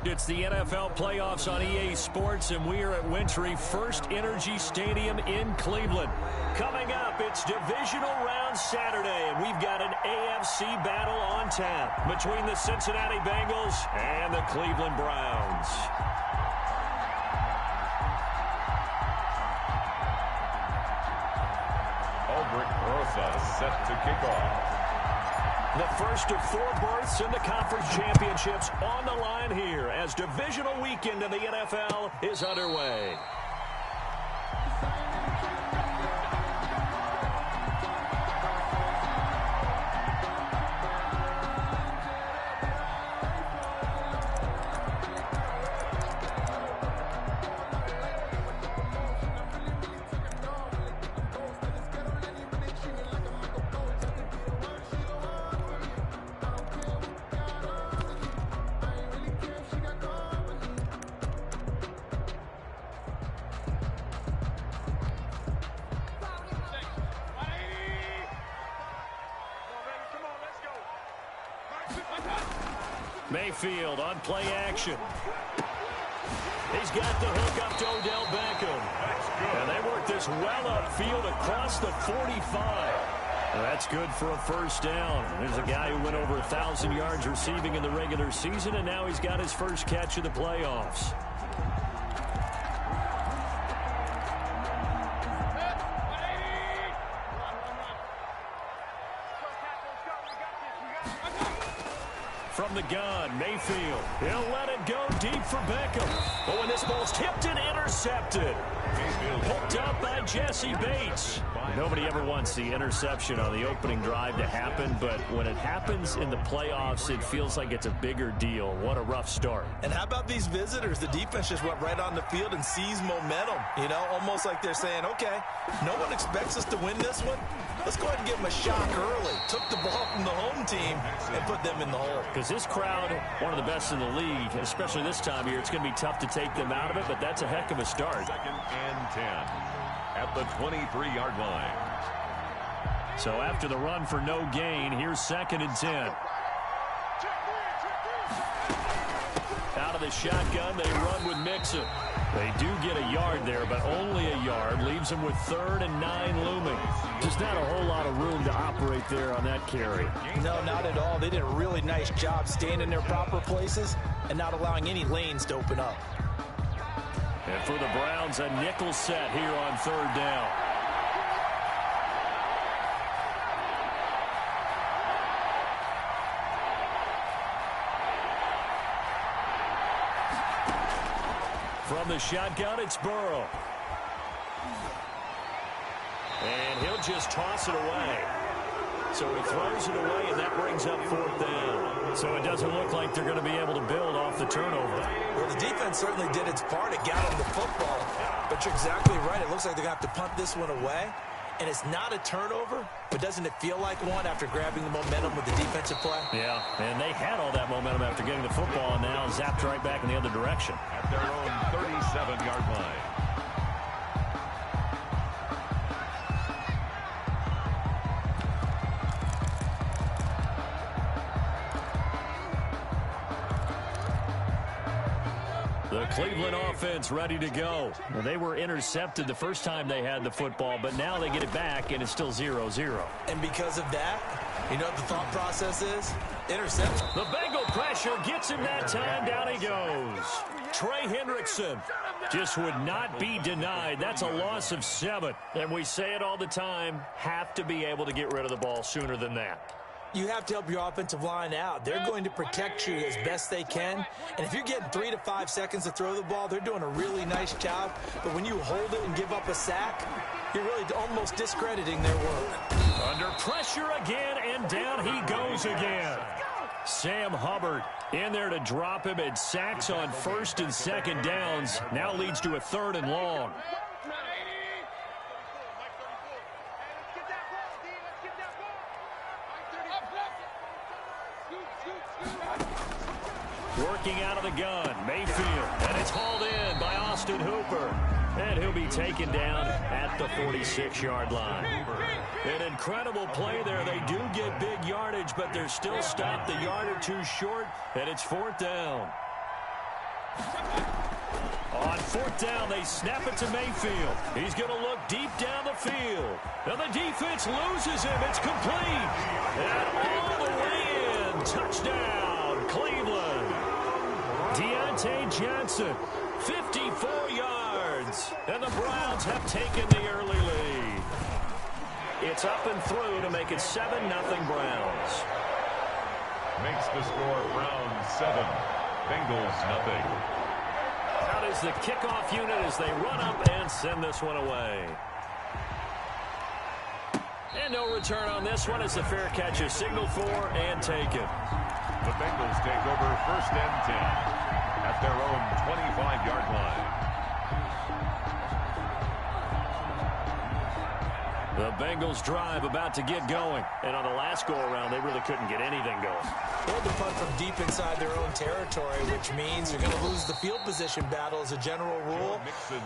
It's the NFL playoffs on EA Sports, and we are at Wintry First Energy Stadium in Cleveland. Coming up, it's divisional round Saturday, and we've got an AFC battle on tap between the Cincinnati Bengals and the Cleveland Browns. Aldrich Rosa set to kick off. The first of 4 berths in the conference championships on the line here as divisional weekend in the NFL is underway. Mayfield on play action. He's got the hook up to Odell Beckham. And they work this well upfield across the 45. That's good for a first down. There's a guy who went over 1,000 yards receiving in the regular season, and now he's got his first catch of the playoffs. From the gun, Mayfield. He'll let it go deep for Beckham. Oh, and this ball's tipped and intercepted. Picked up by Jesse Bates. Nobody ever wants the interception on the opening drive to happen, but when it happens in the playoffs, it feels like it's a bigger deal. What a rough start. And how about these visitors? The defense just went right on the field and seized momentum. You know, almost like they're saying, okay, no one expects us to win this one. Let's go ahead and give them a shock early. Took the ball from the home team and put them in the hole. Because this crowd, one of the best in the league, especially this time of year, it's going to be tough to take them out of it, but that's a heck of a start. 2nd and 10 at the 23-yard line. So after the run for no gain, here's 2nd and 10. Out of the shotgun, they run with Mixon. They do get a yard there, but only a yard. Leaves them with 3rd and 9 looming. Just not a whole lot of room to operate there on that carry. No, not at all. They did a really nice job staying in their proper places and not allowing any lanes to open up. And for the Browns, a nickel set here on 3rd down. From the shotgun, it's Burrow. And he'll just toss it away. So he throws it away, and that brings up 4th down. So it doesn't look like they're going to be able to build off the turnover. Well, the defense certainly did its part. It got them the football. But you're exactly right. It looks like they're going to have to punt this one away. And it's not a turnover, but doesn't it feel like one after grabbing the momentum with the defensive play? Yeah, and they had all that momentum after getting the football, and now zapped right back in the other direction. At their own 37-yard line. The Cleveland offense ready to go. Well, they were intercepted the first time they had the football, but now they get it back, and it's still 0-0. And because of that, you know what the thought process is? Interception. The Bengal pressure gets him that time. Down he goes. Trey Hendrickson just would not be denied. That's a loss of 7. And we say it all the time, have to be able to get rid of the ball sooner than that. You have to help your offensive line out. They're going to protect you as best they can. And if you're getting 3 to 5 seconds to throw the ball, they're doing a really nice job. But when you hold it and give up a sack, you're really almost discrediting their work. Under pressure again, and down he goes again. Sam Hubbard in there to drop him, and sacks on 1st and 2nd downs. Now leads to a 3rd and long. Working out of the gun, Mayfield, and it's hauled in by Austin Hooper. And he'll be taken down at the 46-yard line. An incredible play there. They do get big yardage, but they're still stopped a yard or two short, and it's 4th down. On fourth down, they snap it to Mayfield. He's going to look deep down the field. And the defense loses him. It's complete. And all the way in. Touchdown, Cleveland. Deontay Johnson, 54 yards. And the Browns have taken the early lead. It's up and through to make it 7-0 Browns. Makes the score Browns 7, Bengals nothing. Out is the kickoff unit as they run up and send this one away. And no return on this one as the fair catch is signaled for and taken. The Bengals take over first and 10 at their own 25-yard line. The Bengals drive about to get going. And on the last go-around, they really couldn't get anything going. They had to punt from deep inside their own territory, which means they're going to lose the field position battle as a general rule.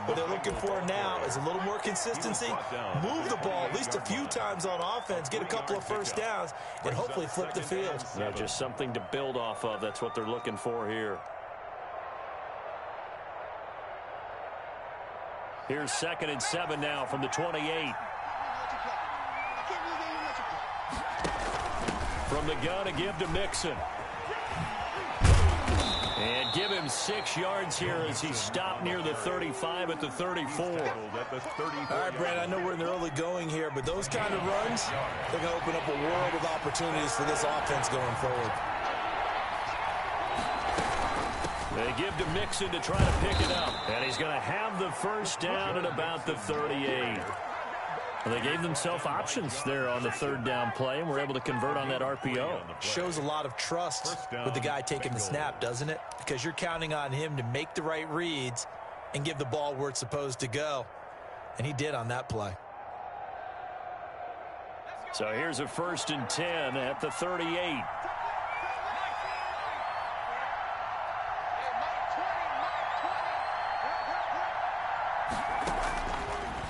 What they're looking for now is a little more consistency, move the ball at least a few times on offense, get a couple of first downs, and hopefully flip the field. Yeah, just something to build off of. That's what they're looking for here. Here's 2nd and 7 now from the 28. From the gun to give to Mixon. And give him 6 yards here as he stopped near the 35 at the 34. All right, Brad, I know we're in the early going here, but those kind of runs, they're going to open up a world of opportunities for this offense going forward. They give to Mixon to try to pick it up. And he's going to have the first down at about the 38. Well, they gave themselves options there on the 3rd down play and were able to convert on that RPO. Shows a lot of trust with the guy taking the snap, doesn't it? Because you're counting on him to make the right reads and give the ball where it's supposed to go. And he did on that play. So here's a 1st and 10 at the 38.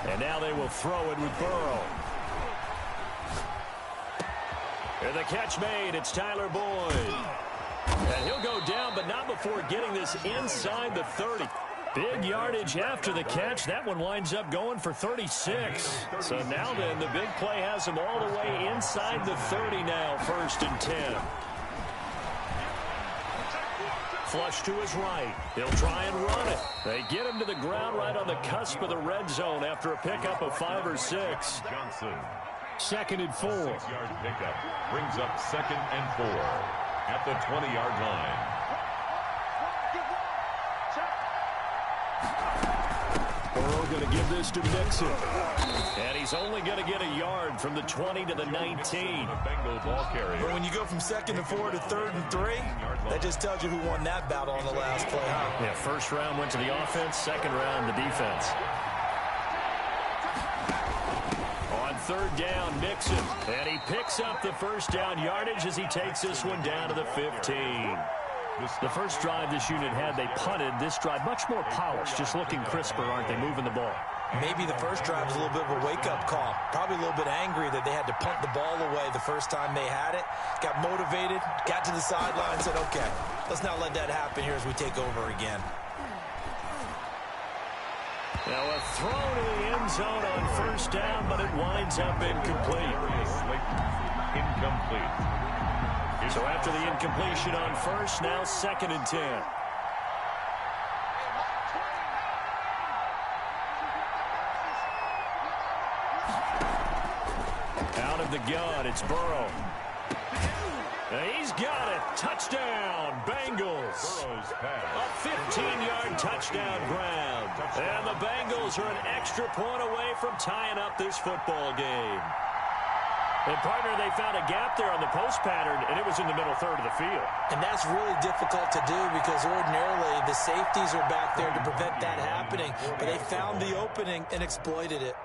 And now they will throw it with Burrow. And the catch made. It's Tyler Boyd. And he'll go down, but not before getting this inside the 30. Big yardage after the catch. That one winds up going for 36. So now then, the big play has him all the way inside the 30 now, 1st and 10. Flush to his right. He'll try and run it. They get him to the ground right on the cusp of the red zone after a pickup of 5 or 6. Johnson. 2nd and 4. 6-yard pickup brings up 2nd and 4 at the 20-yard line. Burrow going to give this to Mixon. And he's only going to get a yard from the 20 to the 19. But when you go from 2nd and 4 to 3rd and 3, that just tells you who won that battle on the last play, huh? Yeah, 1st round went to the offense, 2nd round the defense. On 3rd down, Mixon. And he picks up the 1st down yardage as he takes this one down to the 15. The first drive this unit had, they punted. This drive, much more polished, just looking crisper, aren't they, moving the ball? Maybe the first drive was a little bit of a wake-up call. Probably a little bit angry that they had to punt the ball away the first time they had it. Got motivated, got to the sideline, said, okay, let's not let that happen here as we take over again. Now a throw to the end zone on 1st down, but it winds up incomplete. Incomplete. So after the incompletion on 1st, now 2nd and 10. Out of the gun, it's Burrow. And he's got it. Touchdown, Bengals. A 15-yard touchdown grab. And the Bengals are an extra point away from tying up this football game. And, partner, they found a gap there on the post pattern, and it was in the middle 3rd of the field. And that's really difficult to do because ordinarily the safeties are back there to prevent that happening. But they found the opening and exploited it.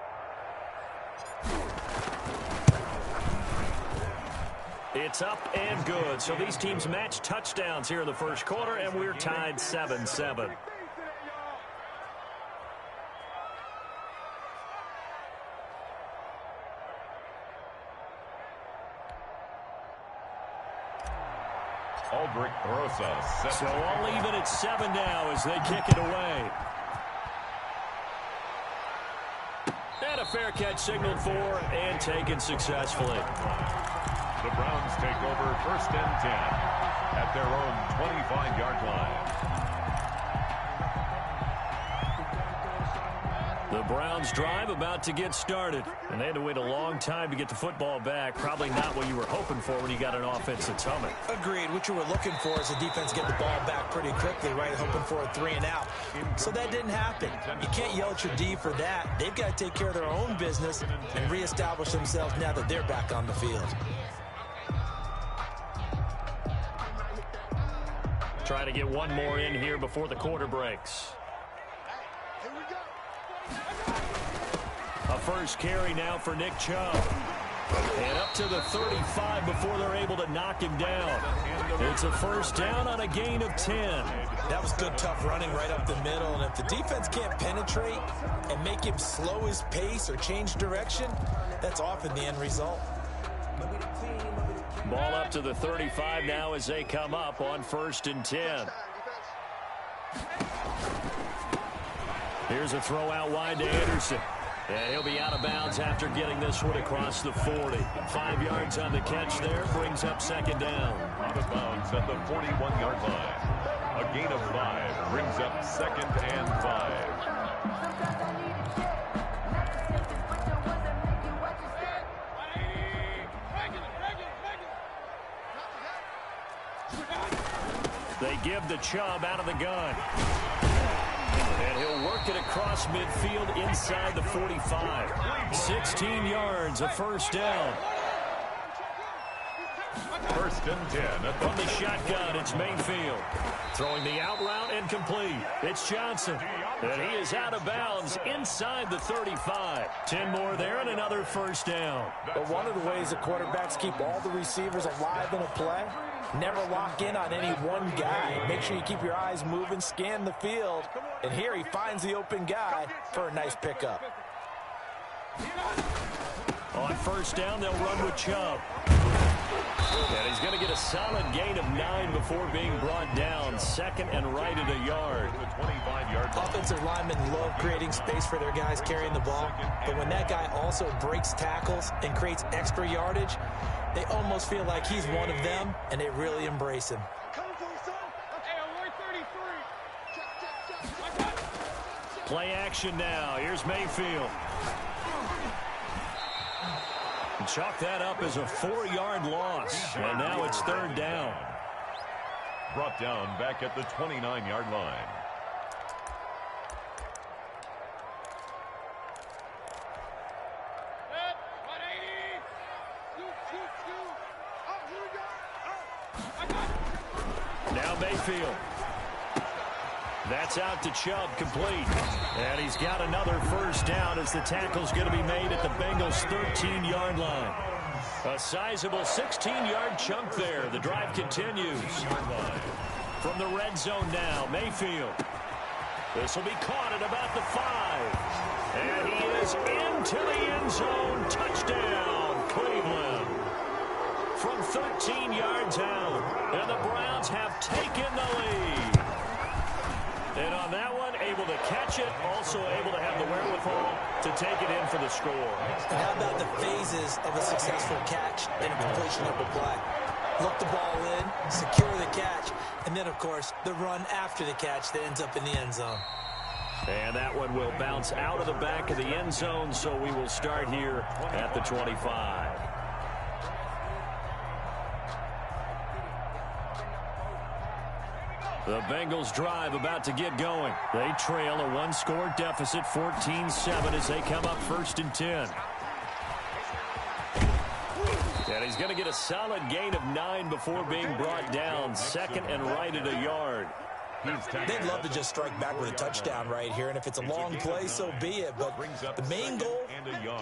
It's up and good. So these teams match touchdowns here in the 1st quarter, and we're tied 7-7. Aldrich Rosa. So all even at 7 now as they kick it away. And a fair catch signaled for and taken successfully. The Browns take over 1st and 10 at their own 25-yard line. The Browns drive about to get started. And they had to wait a long time to get the football back. Probably not what you were hoping for when you got an offense that's humming. Agreed. What you were looking for is the defense get the ball back pretty quickly, right? Hoping for a 3 and out. So that didn't happen. You can't yell at your D for that. They've got to take care of their own business and reestablish themselves now that they're back on the field. Try to get one more in here before the quarter breaks. A first carry now for Nick Chubb. And up to the 35 before they're able to knock him down. It's a first down on a gain of 10. That was good, tough running right up the middle. And if the defense can't penetrate and make him slow his pace or change direction, that's often the end result. Ball up to the 35 now as they come up on 1st and 10. Here's a throw out wide to Anderson. And he'll be out of bounds after getting this one across the 40. 5 yards on the catch there, brings up 2nd down. Out of bounds at the 41-yard line. A gain of 5 brings up 2nd and 5. They give the Chubb out of the gun. And he'll work it across midfield inside the 45. 16 yards, a first down. 1st and 10. From the shotgun, it's Mayfield. Throwing the out route and complete. It's Johnson. And he is out of bounds inside the 35. 10 more there and another first down. But one of the ways the quarterbacks keep all the receivers alive in a play, never lock in on any one guy. Make sure you keep your eyes moving, scan the field. And here he finds the open guy for a nice pickup. On first down, they'll run with Chubb. And he's going to get a solid gain of 9 before being brought down. 2nd and right at a yard. The 25-yard line. Offensive linemen love creating space for their guys carrying the ball. But when that guy also breaks tackles and creates extra yardage, they almost feel like he's one of them, and they really embrace him. Play action now. Here's Mayfield. Chalk that up as a 4-yard loss. And now it's 3rd down. Brought down back at the 29-yard line. Now Mayfield. That's out to Chubb, complete. And he's got another first down as the tackle's going to be made at the Bengals' 13-yard line. A sizable 16-yard chunk there. The drive continues. From the red zone now, Mayfield. This will be caught at about the 5. And he is into the end zone. Touchdown, Cleveland. From 13 yards out. And the Browns have taken the lead. And on that one, able to catch it, also able to have the wherewithal to take it in for the score. And how about the phases of a successful catch and a completion of the play? Look the ball in, secure the catch, and then, of course, the run after the catch that ends up in the end zone. And that one will bounce out of the back of the end zone, so we will start here at the 25. The Bengals drive about to get going. They trail a 1-score deficit, 14-7, as they come up 1st and 10. And he's going to get a solid gain of 9 before being brought down. 2nd and right at a yard. They'd love to just strike back with a touchdown right here, and if it's a long play, so be it. But the main goal,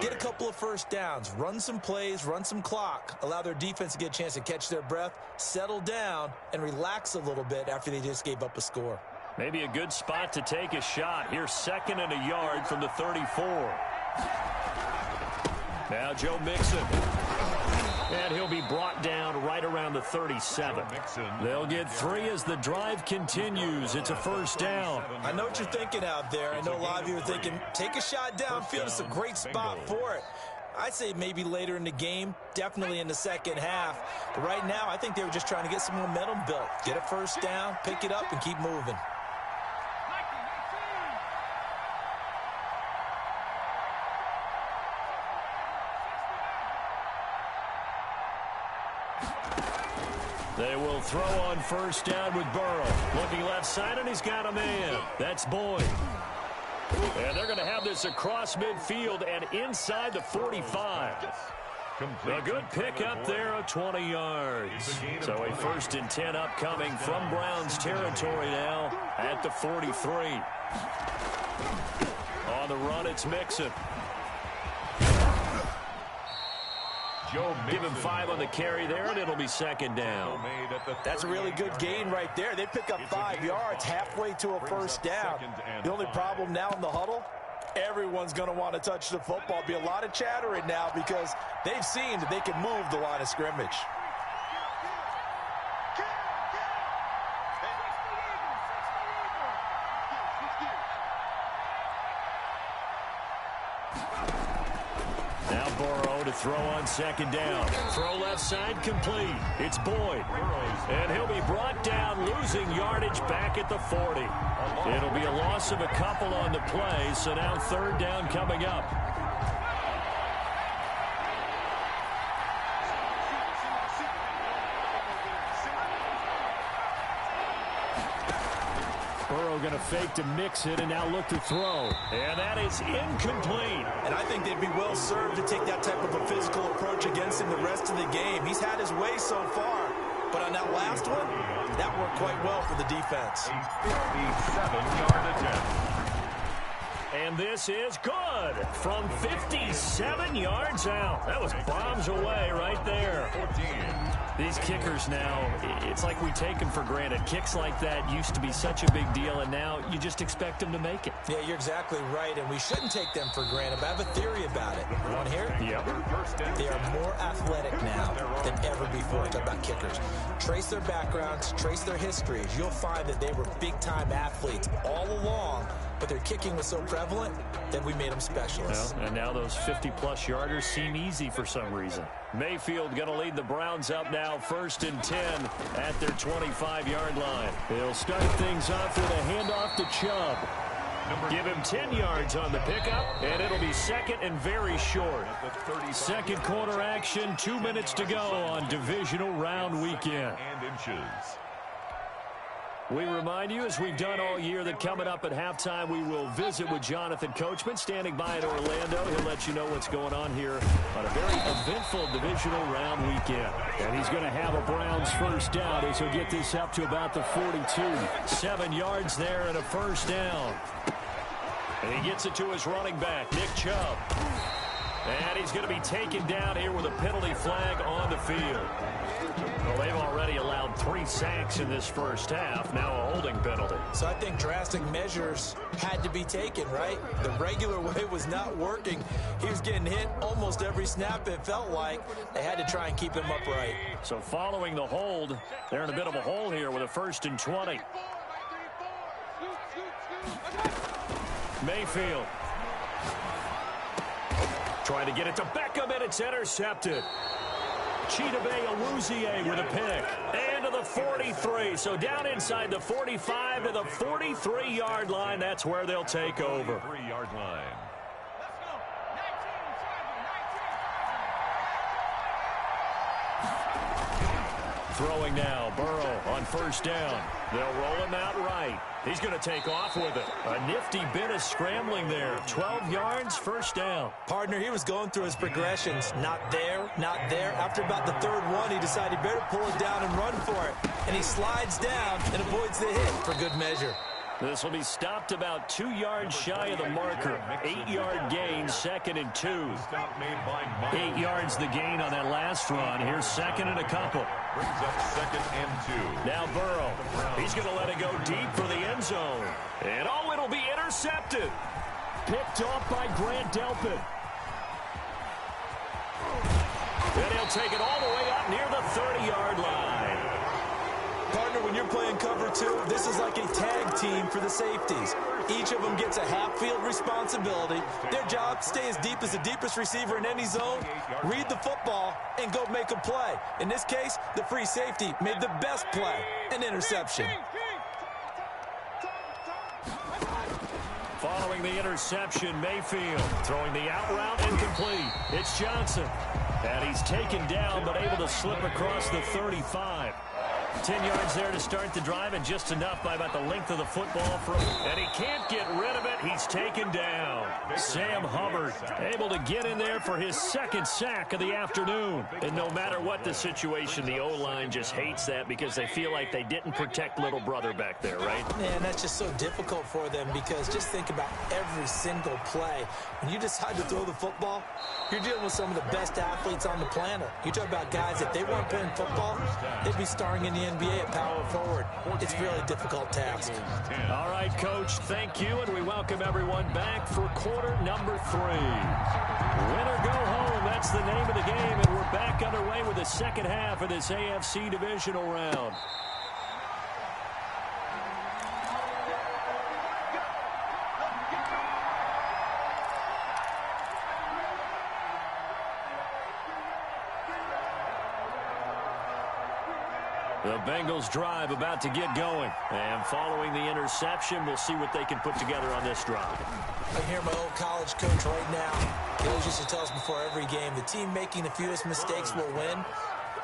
get a couple of first downs, run some plays, run some clock, allow their defense to get a chance to catch their breath, settle down, and relax a little bit after they just gave up a score. Maybe a good spot to take a shot. Here's 2nd and a yard from the 34. Now Joe Mixon. And he'll be brought down right around the 37. They'll get 3 as the drive continues. It's a first down. I know what you're thinking out there. I know a lot of you are thinking, take a shot downfield. It's a great spot for it. I'd say maybe later in the game, definitely in the second half. But right now, I think they were just trying to get some momentum built. Get a first down, pick it up, and keep moving. They will throw on first down with Burrow. Looking left side, and he's got a man. That's Boyd. And they're going to have this across midfield and inside the 45. A good pickup there of 20 yards. So a 1st and 10 upcoming from Browns territory now at the 43. On the run, it's Mixon. Give him 5 on the carry there, and it'll be second down. That's a really good gain right there. They pick up 5 yards halfway to a first down. The only problem now in the huddle, everyone's going to want to touch the football. Be a lot of chattering now because they've seen that they can move the line of scrimmage. Throw on second down. Throw left side complete. It's Boyd. And he'll be brought down, losing yardage back at the 40. It'll be a loss of a couple on the play, so now third down coming up. Burrow going to fake to mix it and now look to throw. And that is incomplete. And I think they'd be well served to take that type of a physical approach against him the rest of the game. He's had his way so far. But on that last one, that worked quite well for the defense. A 57-yard attempt. And this is good from 57 yards out. That was bombs away right there. 14. These kickers now, it's like we take them for granted. Kicks like that used to be such a big deal, and now you just expect them to make it. Yeah, you're exactly right, and we shouldn't take them for granted. But I have a theory about it. You want to hear it? Yeah. They are more athletic now than ever before. Talk about kickers. Trace their backgrounds, trace their histories. You'll find that they were big-time athletes all along, but their kicking was so prevalent that we made them specialists. Well, and now those 50-plus yarders seem easy for some reason. Mayfield going to lead the Browns up now, 1st and 10 at their 25-yard line. They'll start things off with a handoff to Chubb. Give him 10 yards on the pickup, and it'll be second and very short. Second quarter action, 2 minutes to go on divisional round weekend. We remind you, as we've done all year, that coming up at halftime, we will visit with Jonathan Coachman, standing by in Orlando. He'll let you know what's going on here on a very eventful divisional round weekend. And he's going to have a Browns first down as he'll get this up to about the 42. 7 yards there and a first down. And he gets it to his running back, Nick Chubb. And he's going to be taken down here with a penalty flag on the field. Well, they've already allowed 3 sacks in this first half. Now a holding penalty. So I think drastic measures had to be taken, right? The regular way was not working. He was getting hit almost every snap, it felt like. They had to try and keep him upright. So following the hold, they're in a bit of a hole here with a 1st and 20. Mayfield. Trying to get it to Beckham, and it's intercepted. Chidobe Awuzie with a pick. And to the 43. So down inside the 45 to the 43-yard line. That's where they'll take over. 3-yard line. Throwing now, Burrow on first down. They'll roll him out right. He's going to take off with it. A nifty bit of scrambling there. 12 yards, first down. Partner, he was going through his progressions. Not there, not there. After about the 3rd one, he decided he better pull it down and run for it. And he slides down and avoids the hit for good measure. This will be stopped about 2 yards shy of the marker. 8-yard gain, 2nd and 2. 8 yards the gain on that last run. Here's 2nd and a couple. Brings up 2nd and 2. Now Burrow. He's going to let it go deep for the end zone. And oh, it'll be intercepted. Picked off by Grant Delpit. And he'll take it all the way up near the 30-yard line. Partner, when you're playing cover two, this is like a tag team for the safeties. Each of them gets a half-field responsibility. Their job, stay as deep as the deepest receiver in any zone, read the football, and go make a play. In this case, the free safety made the best play, an interception. Following the interception, Mayfield throwing the out route incomplete. It's Johnson. And he's taken down, but able to slip across the 35. 10 yards there to start the drive, and just enough by about the length of the football. And he can't get rid of it. He's taken down. Sam Hubbard able to get in there for his second sack of the afternoon. And no matter what the situation, the O-line just hates that because they feel like they didn't protect little brother back there, right? Man, that's just so difficult for them because just think about every single play. When you decide to throw the football, you're dealing with some of the best athletes on the planet. You talk about guys, if they weren't playing football, they'd be starring in the NBA at power forward. It's a really difficult task. All right, Coach, thank you, and we welcome everyone back for quarter number 3. Win or go home, that's the name of the game, and we're back underway with the second half of this AFC divisional round. The Bengals drive about to get going. And following the interception, we'll see what they can put together on this drive. I hear my old college coach right now. He always used to tell us before every game, the team making the fewest mistakes will win.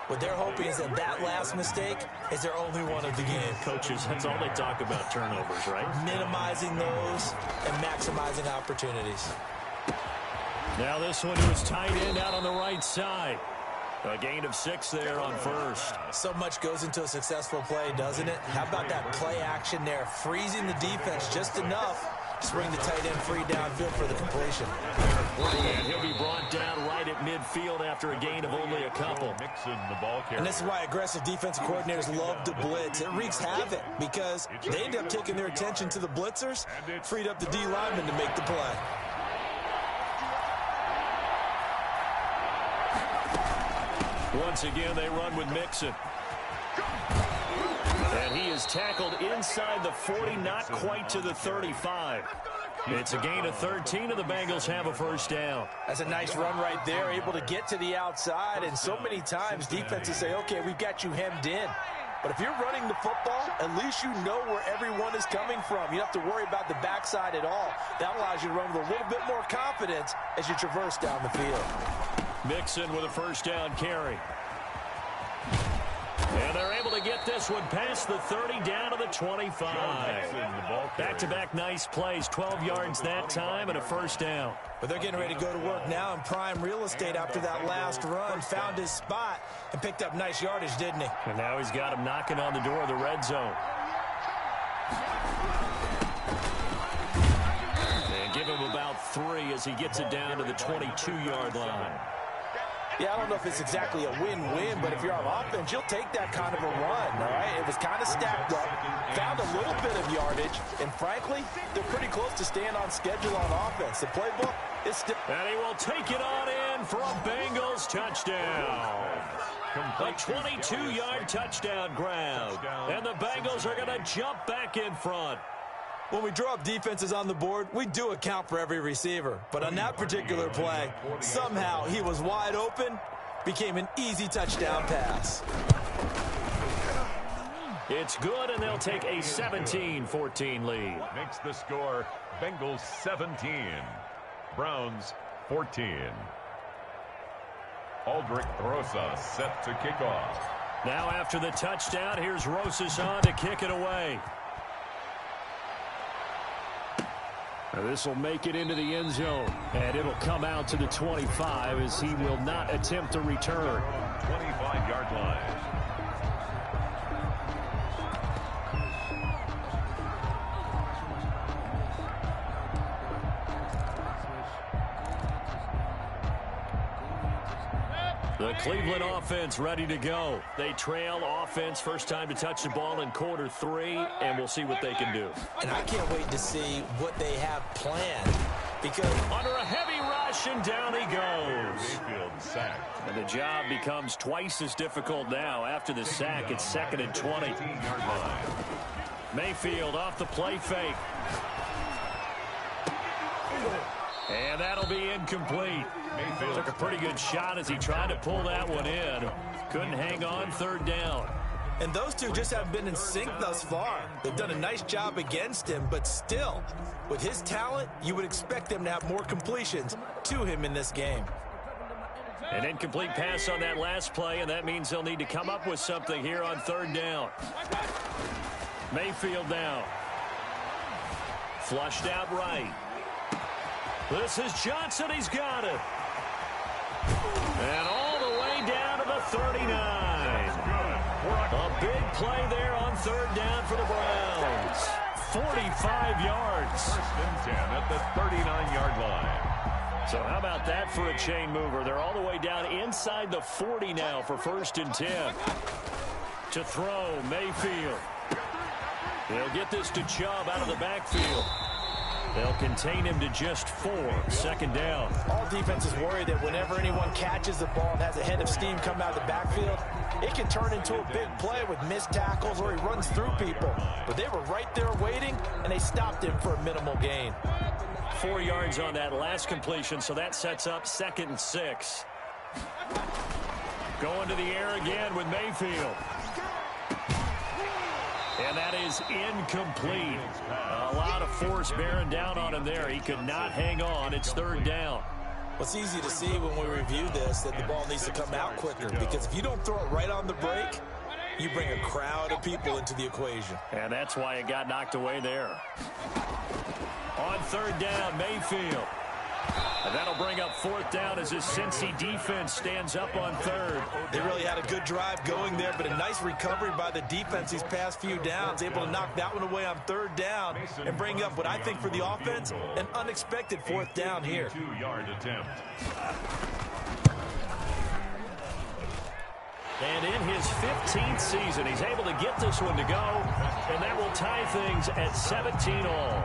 What they're hoping is that that last mistake is their only one of the game. Coaches, that's all they talk about, turnovers, right? Minimizing those and maximizing opportunities. Now this one was tight end out on the right side. A gain of 6 there on first. So much goes into a successful play, doesn't it? How about that play action there? Freezing the defense just enough to bring the tight end free downfield for the completion. And he'll be brought down right at midfield after a gain of only a couple. And this is why aggressive defensive coordinators love to blitz. It wreaks havoc because they end up taking their attention to the blitzers, freed up the D lineman to make the play. Once again, they run with Mixon. And he is tackled inside the 40, not quite to the 35. It's a gain of 13, and the Bengals have a first down. That's a nice run right there, able to get to the outside. And so many times defenses say, okay, we've got you hemmed in. But if you're running the football, at least you know where everyone is coming from. You don't have to worry about the backside at all. That allows you to run with a little bit more confidence as you traverse down the field. Mixon with a first down carry. And they're able to get this one past the 30 down to the 25. Back-to-back nice plays, 12 yards that time and a first down. But they're getting ready to go to work now in prime real estate after that last run. Found his spot and picked up nice yardage, didn't he? And now he's got him knocking on the door of the red zone. And give him about 3 as he gets it down to the 22-yard line. Yeah, I don't know if it's exactly a win-win, but if you're on offense, you'll take that kind of a run, all right? It was kind of stacked up, found a little bit of yardage, and frankly, they're pretty close to staying on schedule on offense. The playbook is still... And he will take it on in for a Bengals touchdown. A 22-yard touchdown grab. And the Bengals are going to jump back in front. When we draw up defenses on the board, we do account for every receiver. But on that particular play, somehow he was wide open, became an easy touchdown pass. It's good, and they'll take a 17-14 lead. Makes the score Bengals 17, Browns 14. Aldrich Rosas set to kick off. Now after the touchdown, here's Rosas on to kick it away. This will make it into the end zone, and it'll come out to the 25 as he will not attempt to return. 25-yard line. The Cleveland offense ready to go. They trail offense, first time to touch the ball in quarter 3, and we'll see what they can do. And I can't wait to see what they have planned because under a heavy rush, and down he goes. Mayfield sacked. And the job becomes twice as difficult now. After the sack, it's 2nd and 20. 15-yard line. Mayfield off the play fake. And that'll be incomplete. Mayfield took a pretty good shot as he tried to pull that one in. Couldn't hang on, 3rd down. And those two just haven't been in sync thus far. They've done a nice job against him, but still, with his talent, you would expect them to have more completions to him in this game. An incomplete pass on that last play, and that means they'll need to come up with something here on 3rd down. Mayfield now. Flushed out right. This is Johnson. He's got it. And all the way down to the 39. A big play there on 3rd down for the Browns. 45 yards. 1st and 10 at the 39-yard line. So how about that for a chain mover? They're all the way down inside the 40 now for 1st and 10. To throw, Mayfield. They'll get this to Chubb out of the backfield. They'll contain him to just 4. 2nd down. All defenses worry that whenever anyone catches the ball and has a head of steam come out of the backfield, it can turn into a big play with missed tackles or he runs through people. But they were right there waiting, and they stopped him for a minimal gain. 4 yards on that last completion, so that sets up 2nd and 6. Going to the air again with Mayfield. And that is incomplete. A lot of force bearing down on him there. He could not hang on. It's 3rd down. Well, it's easy to see when we review this that the ball needs to come out quicker, because if you don't throw it right on the break, you bring a crowd of people into the equation. And that's why it got knocked away there. On 3rd down, Mayfield. And that'll bring up 4th down as his Cincy defense stands up on 3rd. They really had a good drive going there, but a nice recovery by the defense these past few downs, able to knock that one away on 3rd down and bring up what I think for the offense, an unexpected 4th down here. 2-yard attempt. And in his 15th season, he's able to get this one to go, and that will tie things at 17-all.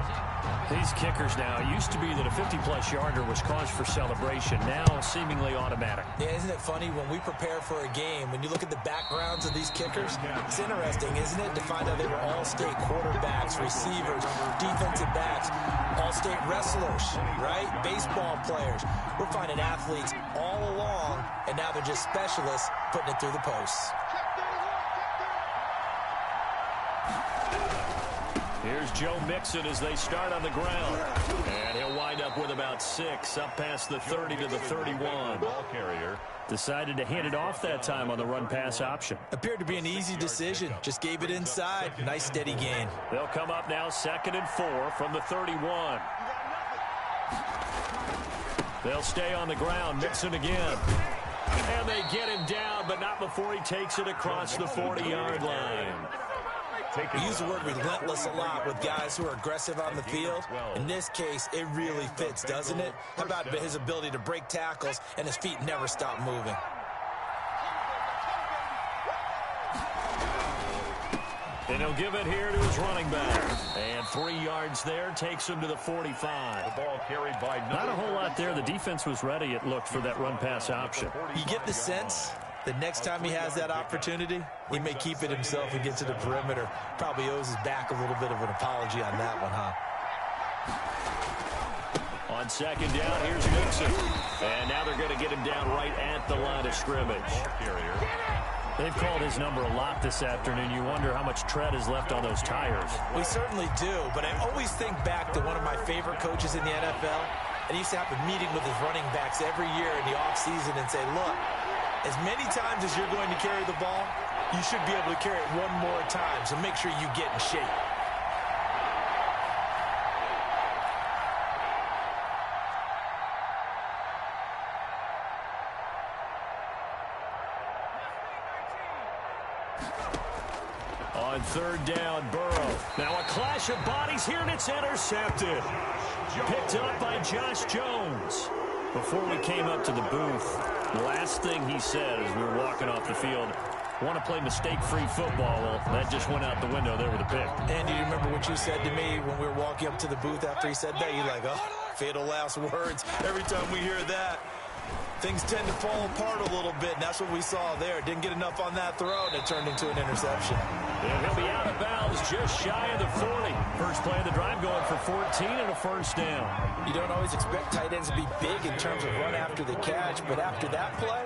These kickers now, used to be that a 50-plus yarder was cause for celebration, now seemingly automatic. Yeah, isn't it funny when we prepare for a game, when you look at the backgrounds of these kickers, it's interesting, isn't it, to find out they were all-state quarterbacks, receivers, defensive backs, all-state wrestlers, right? Baseball players. We're finding athletes all along, and now they're just specialists putting it through the posts. Here's Joe Mixon as they start on the ground. And he'll wind up with about 6, up past the 30 to the 31. Ball carrier. Decided to hand it off that time on the run-pass option. Appeared to be an easy decision. Just gave it inside. Nice steady gain. They'll come up now 2nd and 4 from the 31. They'll stay on the ground. Mixon again. And they get him down, but not before he takes it across the 40-yard line. We use the word relentless a lot with guys who are aggressive on the field. In this case, it really fits, doesn't it? How about his ability to break tackles and his feet never stop moving? And he'll give it here to his running back. And 3 yards there takes him to the 45. The ball carried by not a whole lot there. The defense was ready, it looked, for that run-pass option. You get the sense that next time he has that opportunity, he may keep it himself and get to the perimeter. Probably owes his back a little bit of an apology on that one, huh? On 2nd down, here's Mixon. And now they're going to get him down right at the line of scrimmage. They've called his number a lot this afternoon. You wonder how much tread is left on those tires. We certainly do, but I always think back to one of my favorite coaches in the NFL, and he used to have a meeting with his running backs every year in the offseason and say, look, as many times as you're going to carry the ball, you should be able to carry it one more time, so make sure you get in shape. On 3rd down, Burrow. Now a clash of bodies here, and it's intercepted. Picked up by Josh Jones. Before we came up to the booth, the last thing he said as we were walking off the field, want to play mistake-free football. Well, that just went out the window there with a pick. And do you remember what you said to me when we were walking up to the booth after he said that? You're like, oh, Fatal last words. Every time we hear that, things tend to fall apart a little bit, and that's what we saw there. Didn't get enough on that throw, and it turned into an interception. And he'll be out of bounds just shy of the 40. First play of the drive going for 14 and a first down. You don't always expect tight ends to be big in terms of run after the catch, but after that play,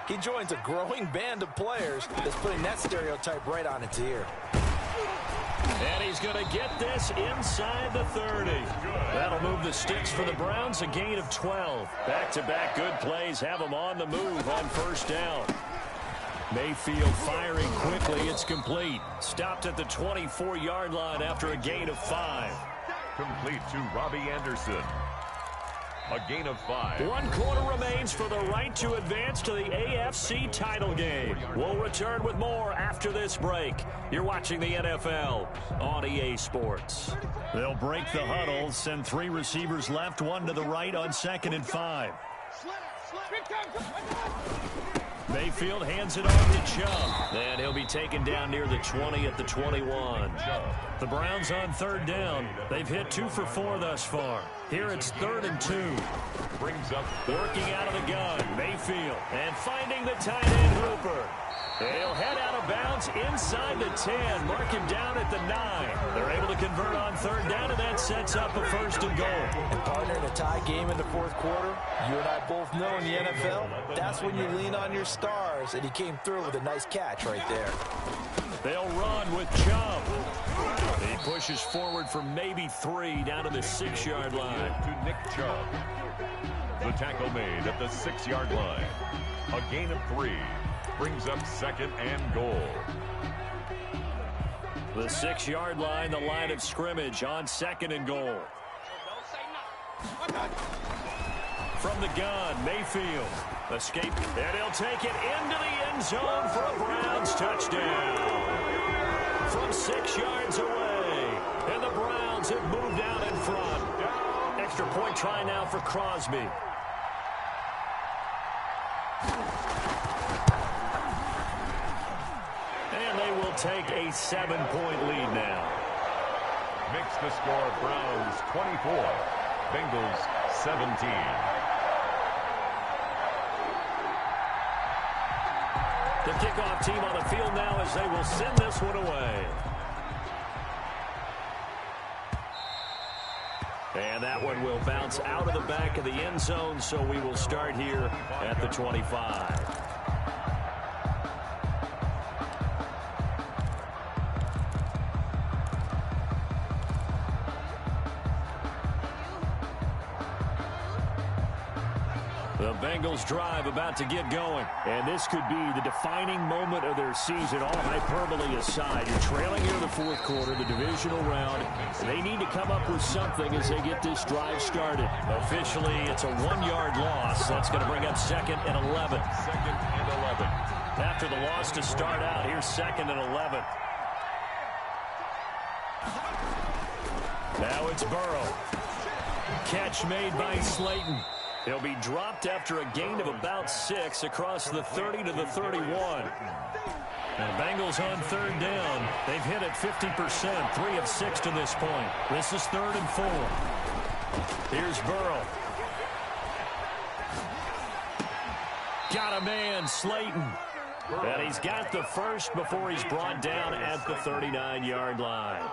he joins a growing band of players that's putting that stereotype right on its ear. And he's going to get this inside the 30. That'll move the sticks for the Browns, a gain of 12. Back-to-back good plays have them on the move on first down. Mayfield firing quickly. It's complete. Stopped at the 24-yard line after a gain of 5. Complete to Robbie Anderson. A gain of 5. 1 quarter remains for the right to advance to the AFC title game. We'll return with more after this break. You're watching the NFL on EA Sports. They'll break the huddle, send 3 receivers left, 1 to the right on 2nd and 5. Mayfield hands it off to Chubb. And he'll be taken down near the 20 at the 21. The Browns on 3rd down. They've hit 2 for 4 thus far. Here it's 3rd and 2. Brings up Working out of the gun, Mayfield. And finding the tight end Hooper. He'll head out of bounds inside the 10. Mark him down at the 9. They're able to convert on 3rd down, and that sets up a 1st and goal. And partner, in a tie game in the 4th quarter, you and I both know in the NFL, that's when you lean on your stars, and he came through with a nice catch right there. They'll run with Chubb. He pushes forward for maybe 3 down to the 6-yard line. to Nick Chubb. The tackle made at the 6-yard line. A gain of 3. Brings up 2nd and goal. The 6-yard line, the line of scrimmage on 2nd and goal. From the gun, Mayfield. Escape, and he'll take it into the end zone for a Browns touchdown. From 6 yards away, and the Browns have moved out in front. Extra point try now for Crosby. And they will take a 7-point lead now. Makes the score Browns 24, Bengals 17. The kickoff team on the field now as they will send this one away. And that one will bounce out of the back of the end zone, so we will start here at the 25. The Bengals drive about to get going. And this could be the defining moment of their season, all hyperbole aside. You're trailing here in the 4th quarter, the divisional round. They need to come up with something as they get this drive started. Officially, it's a 1-yard loss. That's going to bring up 2nd and 11. 2nd and 11. After the loss to start out, here's 2nd and 11. Now it's Burrow. Catch made by Slayton. He'll be dropped after a gain of about 6 across the 30 to the 31. And the Bengals on 3rd down. They've hit it 50%, 3 of 6 to this point. This is 3rd and 4. Here's Burrow. Got a man, Slayton. And he's got the first before he's brought down at the 39-yard line.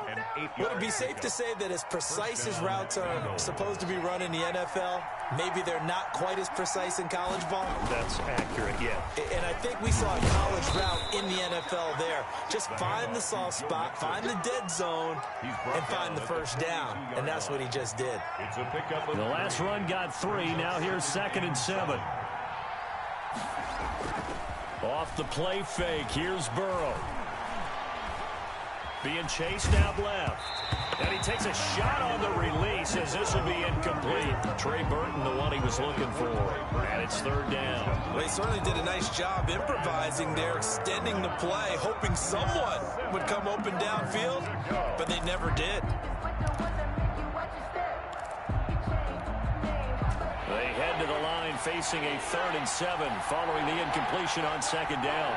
Would it be safe to say that as precise as routes are supposed to be run in the NFL, maybe they're not quite as precise in college ball? That's accurate, yeah. And I think we saw a college route in the NFL there. Just find the soft spot, find the dead zone, and find the first down. And that's what he just did. It's a pickup. The last run got 3. Now here's 2nd and 7. Off the play fake, here's Burrow. Being chased out left. And he takes a shot on the release as this will be incomplete. Trey Burton, the one he was looking for. And it's 3rd down. Well, he certainly did a nice job improvising there, extending the play, hoping someone would come open downfield, but they never did. They head to the line facing a 3rd and 7 following the incompletion on 2nd down.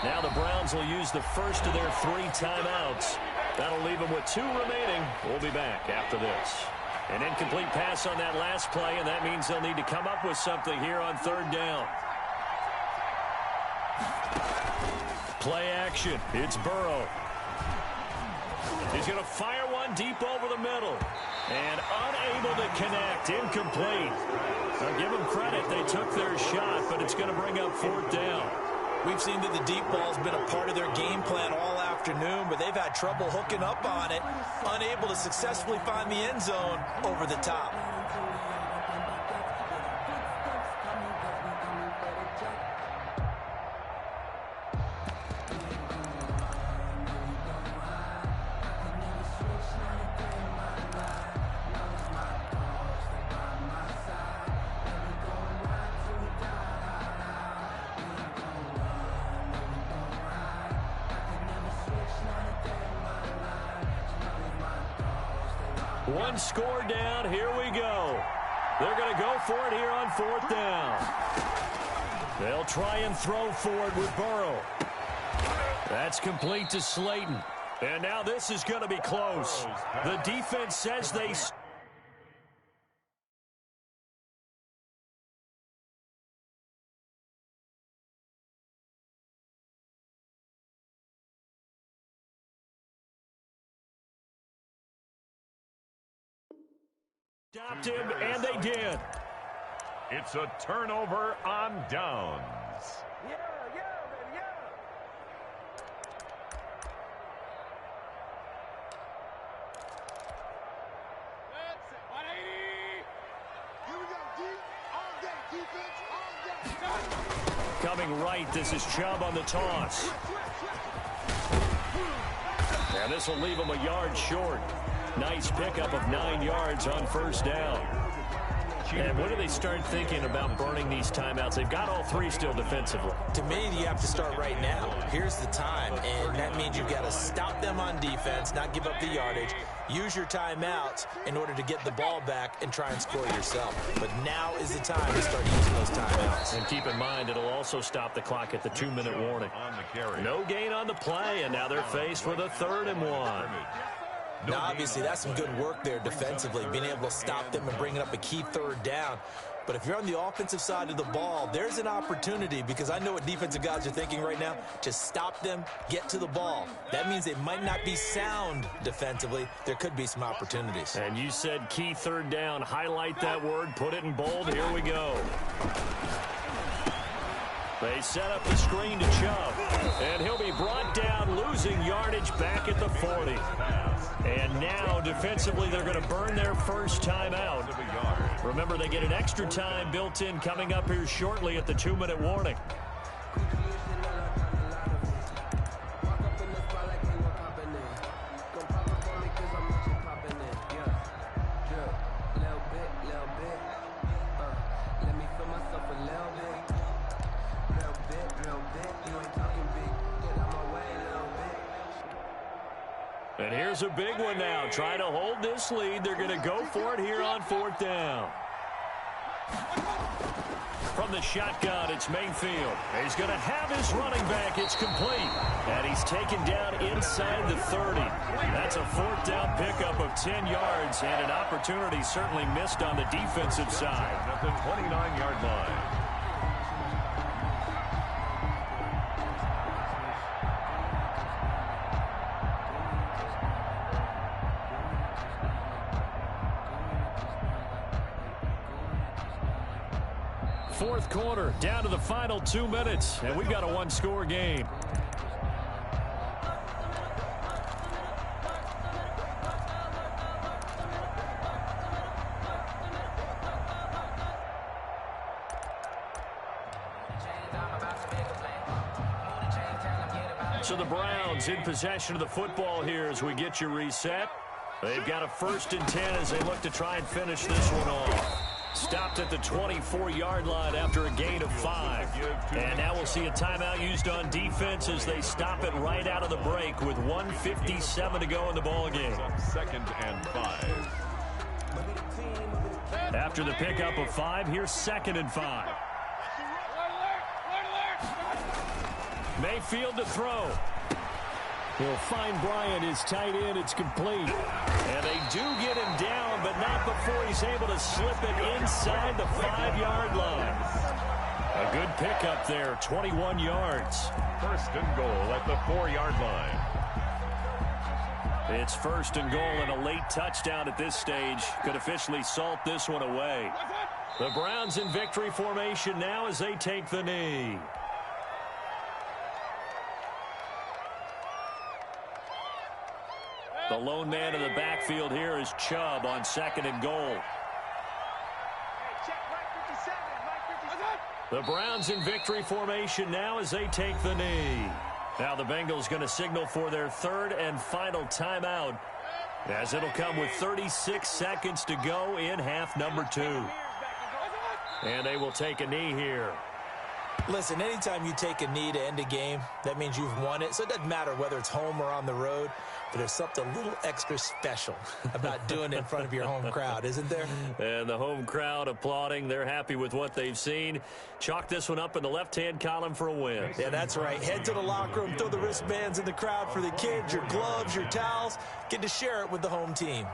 Now the Browns will use the first of their 3 timeouts. That'll leave them with 2 remaining. We'll be back after this. An incomplete pass on that last play, and that means they'll need to come up with something here on third down. Play action. It's Burrow. He's going to fire one deep over the middle. And unable to connect. Incomplete. I'll give them credit. They took their shot, but it's going to bring up fourth down. We've seen that the deep ball's been a part of their game plan all afternoon, but they've had trouble hooking up on it, unable to successfully find the end zone over the top. One score down. Here we go. They're going to go for it here on fourth down. They'll try and throw for it with Burrow. That's complete to Slayton. And now this is going to be close. The defense says they... stopped him, and they did. It's a turnover on downs. Yeah, baby, yeah. That's it. 180. Here we go. Deep all day. Defense all day. Coming right, this is Chubb on the toss. And this will leave him a yard short. Nice pickup of 9 yards on first down. And when do they start thinking about burning these timeouts? They've got all three still defensively. To me, you have to start right now. Here's the time, and that means you've got to stop them on defense, not give up the yardage, use your timeouts in order to get the ball back and try and score yourself. But now is the time to start using those timeouts. And keep in mind, it'll also stop the clock at the 2-minute warning. No gain on the play, and now they're faced with a 3rd and 1. Now, obviously, that's some good work there defensively, being able to stop them and bringing up a key 3rd down. But if you're on the offensive side of the ball, there's an opportunity, because I know what defensive guys are thinking right now. Just stop them, get to the ball. That means they might not be sound defensively. There could be some opportunities. And you said key 3rd down. Highlight that word, put it in bold. Here we go. They set up the screen to Chubb, and he'll be brought down, losing yardage back at the 40. And now, defensively, they're going to burn their first time out. Remember, they get an extra time built in coming up here shortly at the 2-minute warning. And here's a big one now. Trying to hold this lead. They're going to go for it here on 4th down. From the shotgun, it's Mayfield. He's going to have his running back. It's complete. And he's taken down inside the 30. That's a 4th down pickup of 10 yards, and an opportunity certainly missed on the defensive side. At the 29-yard line. Fourth quarter, down to the final 2 minutes, and we've got a one-score game. So the Browns in possession of the football here as we get you reset. They've got a 1st and 10 as they look to try and finish this one off. Stopped at the 24-yard line after a gain of 5. And now we'll see a timeout used on defense as they stop it right out of the break with 1:57 to go in the ballgame. 2nd and 5. After the pickup of 5, here's 2nd and 5. Mayfield to throw. He'll find Bryant, his tight end. It's complete. And they do get him down, but not before he's able to slip it inside the 5-yard line. A good pickup there, 21 yards. First and goal at the 4-yard line. It's first and goal and a late touchdown at this stage. Could officially salt this one away. The Browns in victory formation now as they take the knee. The lone man in the backfield here is Chubb on second and goal. The Browns in victory formation now as they take the knee. Now the Bengals going to signal for their third and final timeout, as it'll come with 36 seconds to go in half number 2. And they will take a knee here. Listen, anytime you take a knee to end a game, that means you've won it. So it doesn't matter whether it's home or on the road, but there's something a little extra special about doing it in front of your home crowd, isn't there? And the home crowd applauding. They're happy with what they've seen. Chalk this one up in the left-hand column for a win. Yeah, that's right. Head to the locker room, throw the wristbands in the crowd for the kids, your gloves, your towels. Get to share it with the home team.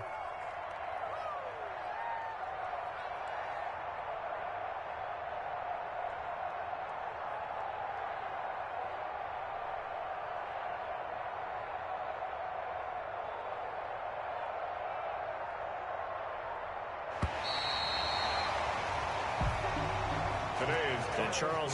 Today's And Charles